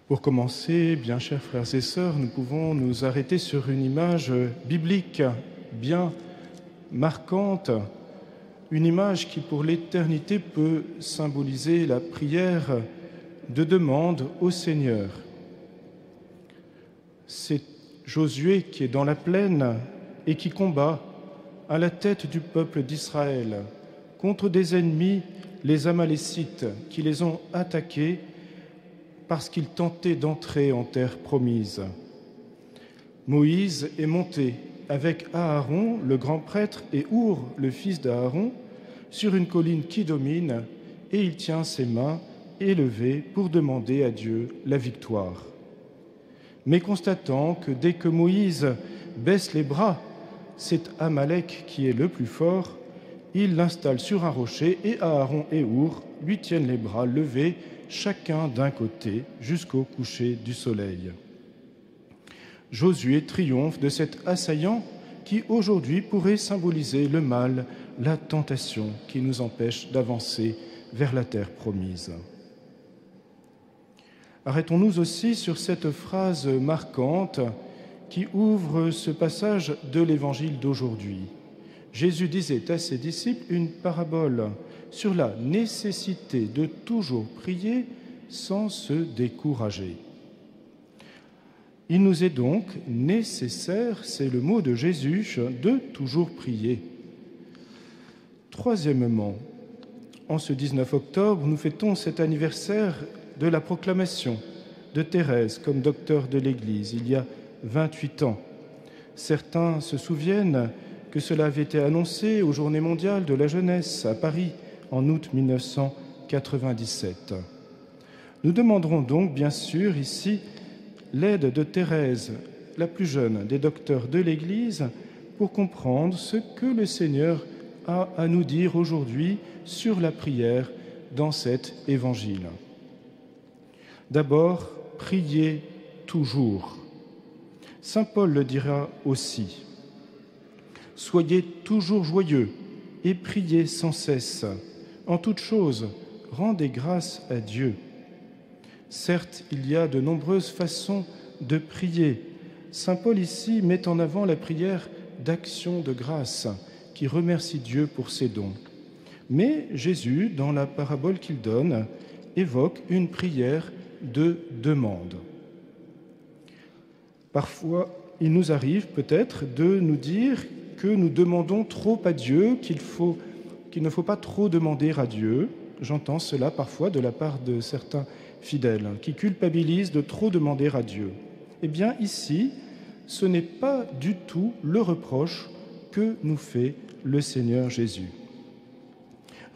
Pour commencer, bien chers frères et sœurs, nous pouvons nous arrêter sur une image biblique bien marquante, une image qui pour l'éternité peut symboliser la prière de demande au Seigneur. C'est Josué qui est dans la plaine et qui combat à la tête du peuple d'Israël contre des ennemis, les Amalécites, qui les ont attaqués parce qu'ils tentaient d'entrer en terre promise. Moïse est monté avec Aaron, le grand prêtre, et Our, le fils d'Aaron, sur une colline qui domine, et il tient ses mains élevées pour demander à Dieu la victoire. Mais constatant que dès que Moïse baisse les bras, c'est Amalek qui est le plus fort, il l'installe sur un rocher et Aaron et Our lui tiennent les bras levés, chacun d'un côté, jusqu'au coucher du soleil. Josué triomphe de cet assaillant qui aujourd'hui pourrait symboliser le mal, la tentation qui nous empêche d'avancer vers la terre promise. Arrêtons-nous aussi sur cette phrase marquante qui ouvre ce passage de l'Évangile d'aujourd'hui. Jésus disait à ses disciples une parabole sur la nécessité de toujours prier sans se décourager. Il nous est donc nécessaire, c'est le mot de Jésus, de toujours prier. Troisièmement, en ce 19 octobre, nous fêtons cet anniversaire de la proclamation de Thérèse comme docteur de l'Église, il y a 28 ans. Certains se souviennent que cela avait été annoncé aux Journées mondiales de la jeunesse à Paris en août 1997. Nous demanderons donc bien sûr ici l'aide de Thérèse, la plus jeune des docteurs de l'Église, pour comprendre ce que le Seigneur a à nous dire aujourd'hui sur la prière dans cet évangile. D'abord, priez toujours. Saint Paul le dira aussi. Soyez toujours joyeux et priez sans cesse. En toute chose, rendez grâce à Dieu. Certes, il y a de nombreuses façons de prier. Saint Paul ici met en avant la prière d'action de grâce, qui remercie Dieu pour ses dons. Mais Jésus, dans la parabole qu'il donne, évoque une prière de demande. Parfois, il nous arrive peut-être de nous dire que nous demandons trop à Dieu, qu'il ne faut pas trop demander à Dieu. J'entends cela parfois de la part de certains fidèles qui culpabilisent de trop demander à Dieu. Eh bien, ici, ce n'est pas du tout le reproche que nous fait le Seigneur Jésus.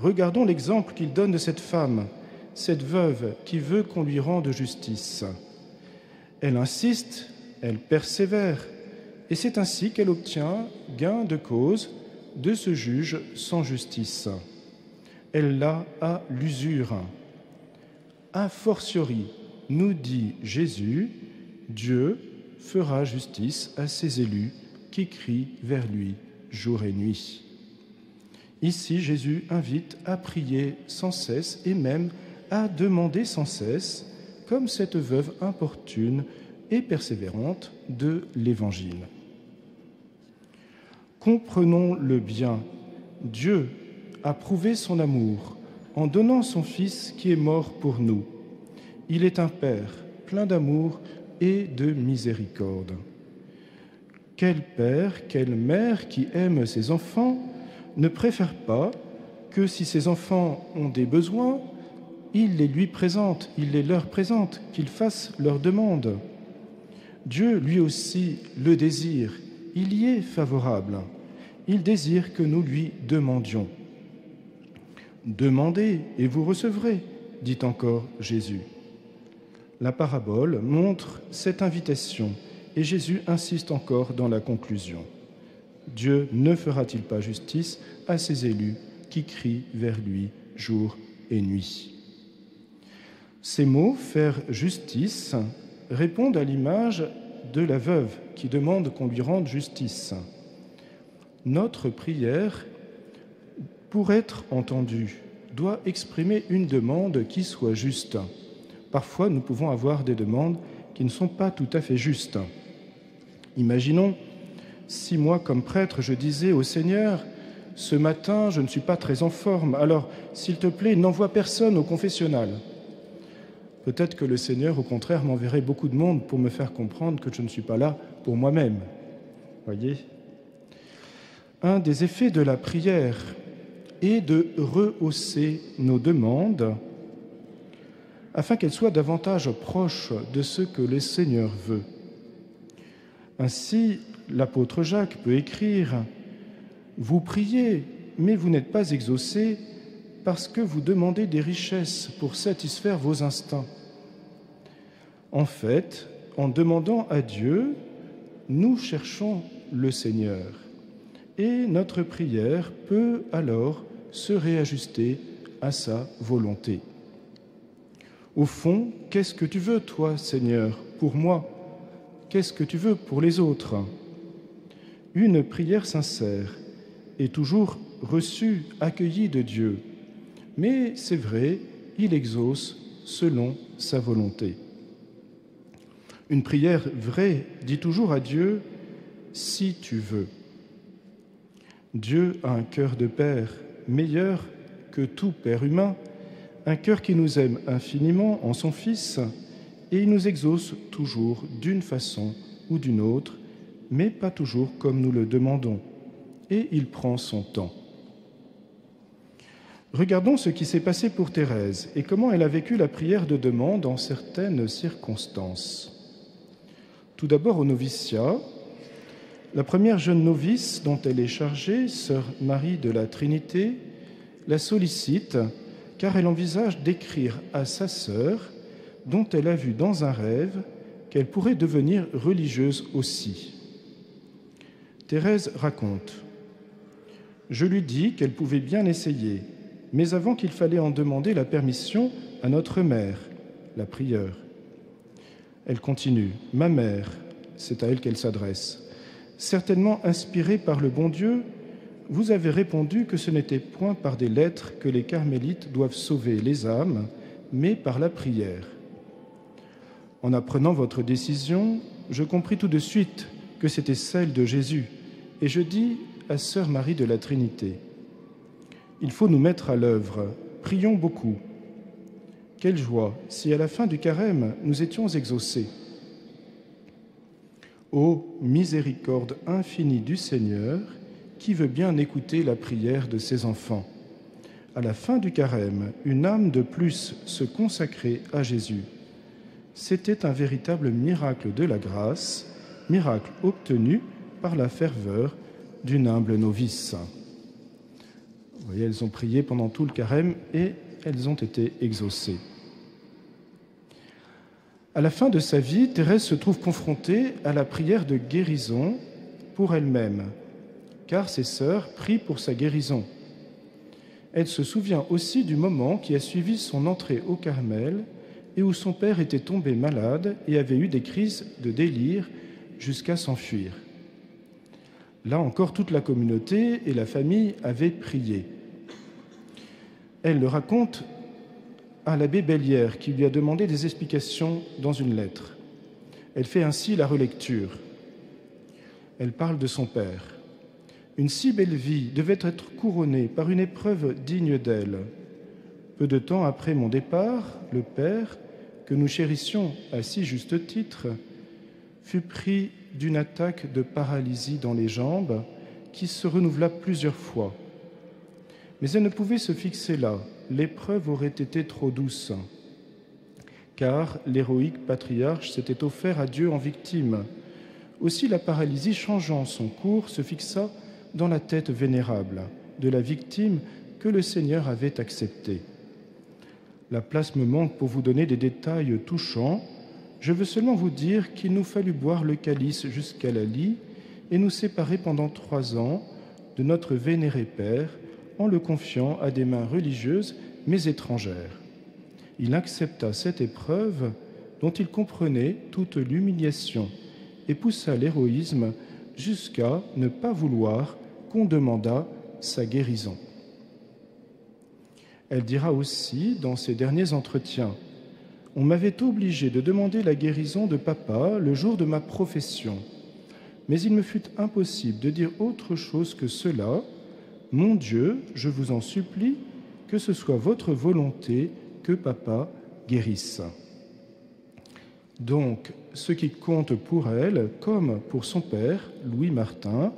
Regardons l'exemple qu'il donne de cette femme, cette veuve qui veut qu'on lui rende justice. Elle insiste, elle persévère, et c'est ainsi qu'elle obtient gain de cause de ce juge sans justice. Elle l'a à l'usure. A fortiori, nous dit Jésus, Dieu fera justice à ses élus qui crient vers lui jour et nuit. Ici, Jésus invite à prier sans cesse et même à demander sans cesse, comme cette veuve importune et persévérante de l'Évangile. Comprenons-le bien, Dieu a prouvé son amour en donnant son Fils qui est mort pour nous. Il est un Père plein d'amour et de miséricorde. Quel père, quelle mère qui aime ses enfants ne préfère pas que si ses enfants ont des besoins, il les lui présente, il les leur présente, qu'ils fassent leurs demandes. Dieu, lui aussi, le désire, il y est favorable. Il désire que nous lui demandions. Demandez et vous recevrez, dit encore Jésus. La parabole montre cette invitation et Jésus insiste encore dans la conclusion. Dieu ne fera-t-il pas justice à ses élus qui crient vers lui jour et nuit? Ces mots, faire justice, répondent à l'image de la veuve qui demande qu'on lui rende justice. Notre prière, pour être entendue, doit exprimer une demande qui soit juste. parfois nous pouvons avoir des demandes qui ne sont pas tout à fait justes. Imaginons si moi, comme prêtre, je disais au Seigneur, « Ce matin, je ne suis pas très en forme, alors, s'il te plaît, n'envoie personne au confessionnal. » Peut-être que le Seigneur, au contraire, m'enverrait beaucoup de monde pour me faire comprendre que je ne suis pas là pour moi-même. Voyez ? Un des effets de la prière est de rehausser nos demandes afin qu'elles soient davantage proches de ce que le Seigneur veut. Ainsi, l'apôtre Jacques peut écrire « Vous priez, mais vous n'êtes pas exaucés parce que vous demandez des richesses pour satisfaire vos instincts. » En fait, en demandant à Dieu, nous cherchons le Seigneur et notre prière peut alors se réajuster à sa volonté. Au fond, qu'est-ce que tu veux, toi, Seigneur, pour moi ? Qu'est-ce que tu veux pour les autres ? Une prière sincère est toujours reçue, accueillie de Dieu. Mais c'est vrai, il exauce selon sa volonté. Une prière vraie dit toujours à Dieu « si tu veux ». Dieu a un cœur de Père meilleur que tout Père humain, un cœur qui nous aime infiniment en son Fils, et il nous exauce toujours d'une façon ou d'une autre, mais pas toujours comme nous le demandons, et il prend son temps. Regardons ce qui s'est passé pour Thérèse et comment elle a vécu la prière de demande en certaines circonstances. Tout d'abord au noviciat, la première jeune novice dont elle est chargée, sœur Marie de la Trinité, la sollicite car elle envisage d'écrire à sa sœur, dont elle a vu dans un rêve qu'elle pourrait devenir religieuse aussi. Thérèse raconte « Je lui dis qu'elle pouvait bien essayer, mais avant qu'il fallait en demander la permission à notre mère, la prieure. » Elle continue « Ma mère, c'est à elle qu'elle s'adresse, certainement inspirée par le bon Dieu, vous avez répondu que ce n'était point par des lettres que les carmélites doivent sauver les âmes, mais par la prière. En apprenant votre décision, je compris tout de suite que c'était celle de Jésus, et je dis à sœur Marie de la Trinité, il faut nous mettre à l'œuvre, prions beaucoup. Quelle joie si à la fin du carême nous étions exaucés. Ô miséricorde infinie du Seigneur, qui veut bien écouter la prière de ses enfants. À la fin du carême, une âme de plus se consacrait à Jésus. C'était un véritable miracle de la grâce, miracle obtenu par la ferveur d'une humble novice. Vous voyez, elles ont prié pendant tout le carême et elles ont été exaucées. À la fin de sa vie, Thérèse se trouve confrontée à la prière de guérison pour elle-même, car ses sœurs prient pour sa guérison. Elle se souvient aussi du moment qui a suivi son entrée au Carmel et où son père était tombé malade et avait eu des crises de délire jusqu'à s'enfuir. Là encore, toute la communauté et la famille avaient prié. Elle le raconte à l'abbé Bellière, qui lui a demandé des explications dans une lettre. Elle fait ainsi la relecture. Elle parle de son père. Une si belle vie devait être couronnée par une épreuve digne d'elle. Peu de temps après mon départ, le père, que nous chérissions à si juste titre, fut pris d'une attaque de paralysie dans les jambes qui se renouvela plusieurs fois. Mais elle ne pouvait se fixer là, l'épreuve aurait été trop douce, car l'héroïque patriarche s'était offert à Dieu en victime. Aussi la paralysie, changeant son cours, se fixa dans la tête vénérable de la victime que le Seigneur avait acceptée. La place me manque pour vous donner des détails touchants. Je veux seulement vous dire qu'il nous fallut boire le calice jusqu'à la lie et nous séparer pendant 3 ans de notre vénéré Père en le confiant à des mains religieuses mais étrangères. Il accepta cette épreuve dont il comprenait toute l'humiliation et poussa l'héroïsme jusqu'à ne pas vouloir qu'on demandât sa guérison. Elle dira aussi dans ses derniers entretiens On m'avait obligé de demander la guérison de papa le jour de ma profession. Mais il me fut impossible de dire autre chose que cela. Mon Dieu, je vous en supplie, que ce soit votre volonté que papa guérisse. » Donc, ce qui compte pour elle, comme pour son père, Louis Martin,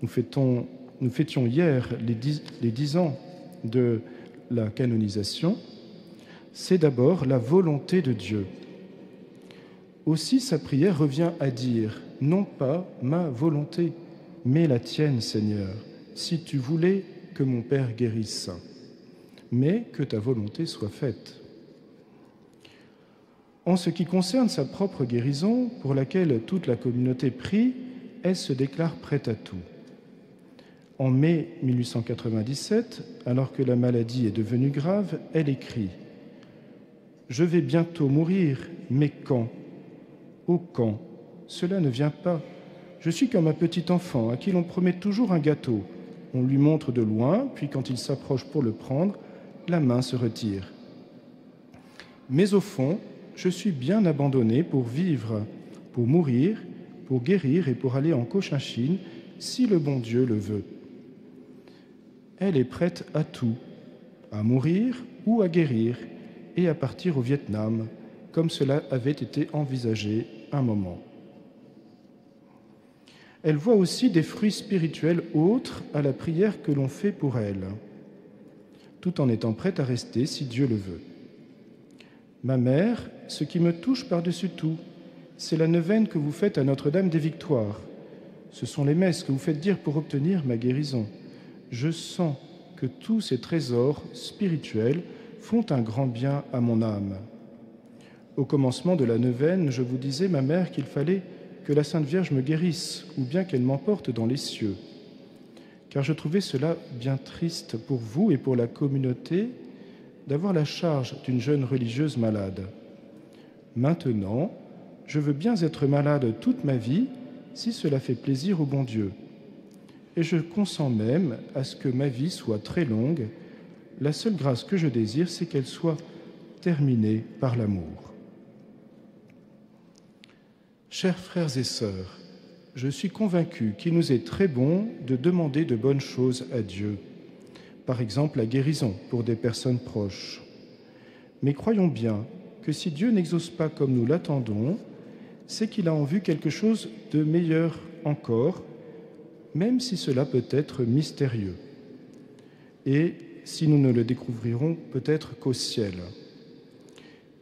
nous fêtions hier les 10 ans de la canonisation, c'est d'abord la volonté de Dieu. Aussi, sa prière revient à dire « Non pas ma volonté, mais la tienne, Seigneur, si tu voulais que mon père guérisse, mais que ta volonté soit faite. » En ce qui concerne sa propre guérison, pour laquelle toute la communauté prie, elle se déclare prête à tout. En mai 1897, alors que la maladie est devenue grave, elle écrit « Je vais bientôt mourir, mais quand ? Au quand ? Cela ne vient pas. Je suis comme un petit enfant à qui l'on promet toujours un gâteau. On lui montre de loin, puis quand il s'approche pour le prendre, la main se retire. Mais au fond, je suis bien abandonnée pour vivre, pour mourir, pour guérir et pour aller en Cochinchine, si le bon Dieu le veut. Elle est prête à tout, à mourir ou à guérir, et à partir au Vietnam, comme cela avait été envisagé un moment. Elle voit aussi des fruits spirituels autres à la prière que l'on fait pour elle, tout en étant prête à rester si Dieu le veut. Ma mère, ce qui me touche par-dessus tout, c'est la neuvaine que vous faites à Notre-Dame des Victoires. Ce sont les messes que vous faites dire pour obtenir ma guérison. Je sens que tous ces trésors spirituels font un grand bien à mon âme. Au commencement de la neuvaine, je vous disais, ma mère, qu'il fallait que la Sainte Vierge me guérisse, ou bien qu'elle m'emporte dans les cieux. Car je trouvais cela bien triste pour vous et pour la communauté d'avoir la charge d'une jeune religieuse malade. Maintenant, je veux bien être malade toute ma vie si cela fait plaisir au bon Dieu. Et je consens même à ce que ma vie soit très longue. La seule grâce que je désire, c'est qu'elle soit terminée par l'amour. Chers frères et sœurs, je suis convaincu qu'il nous est très bon de demander de bonnes choses à Dieu, par exemple la guérison pour des personnes proches. Mais croyons bien que si Dieu n'exauce pas comme nous l'attendons, c'est qu'il a en vue quelque chose de meilleur encore, même si cela peut être mystérieux, et si nous ne le découvrirons peut-être qu'au ciel.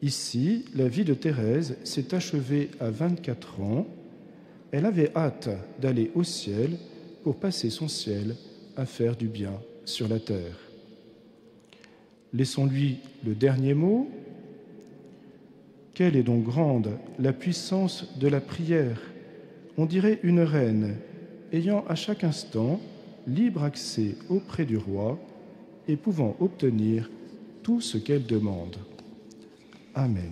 Ici, la vie de Thérèse s'est achevée à 24 ans. Elle avait hâte d'aller au ciel pour passer son ciel à faire du bien sur la terre. Laissons-lui le dernier mot. Quelle est donc grande la puissance de la prière. On dirait une reine ayant à chaque instant libre accès auprès du roi et pouvant obtenir tout ce qu'elle demande. Amen.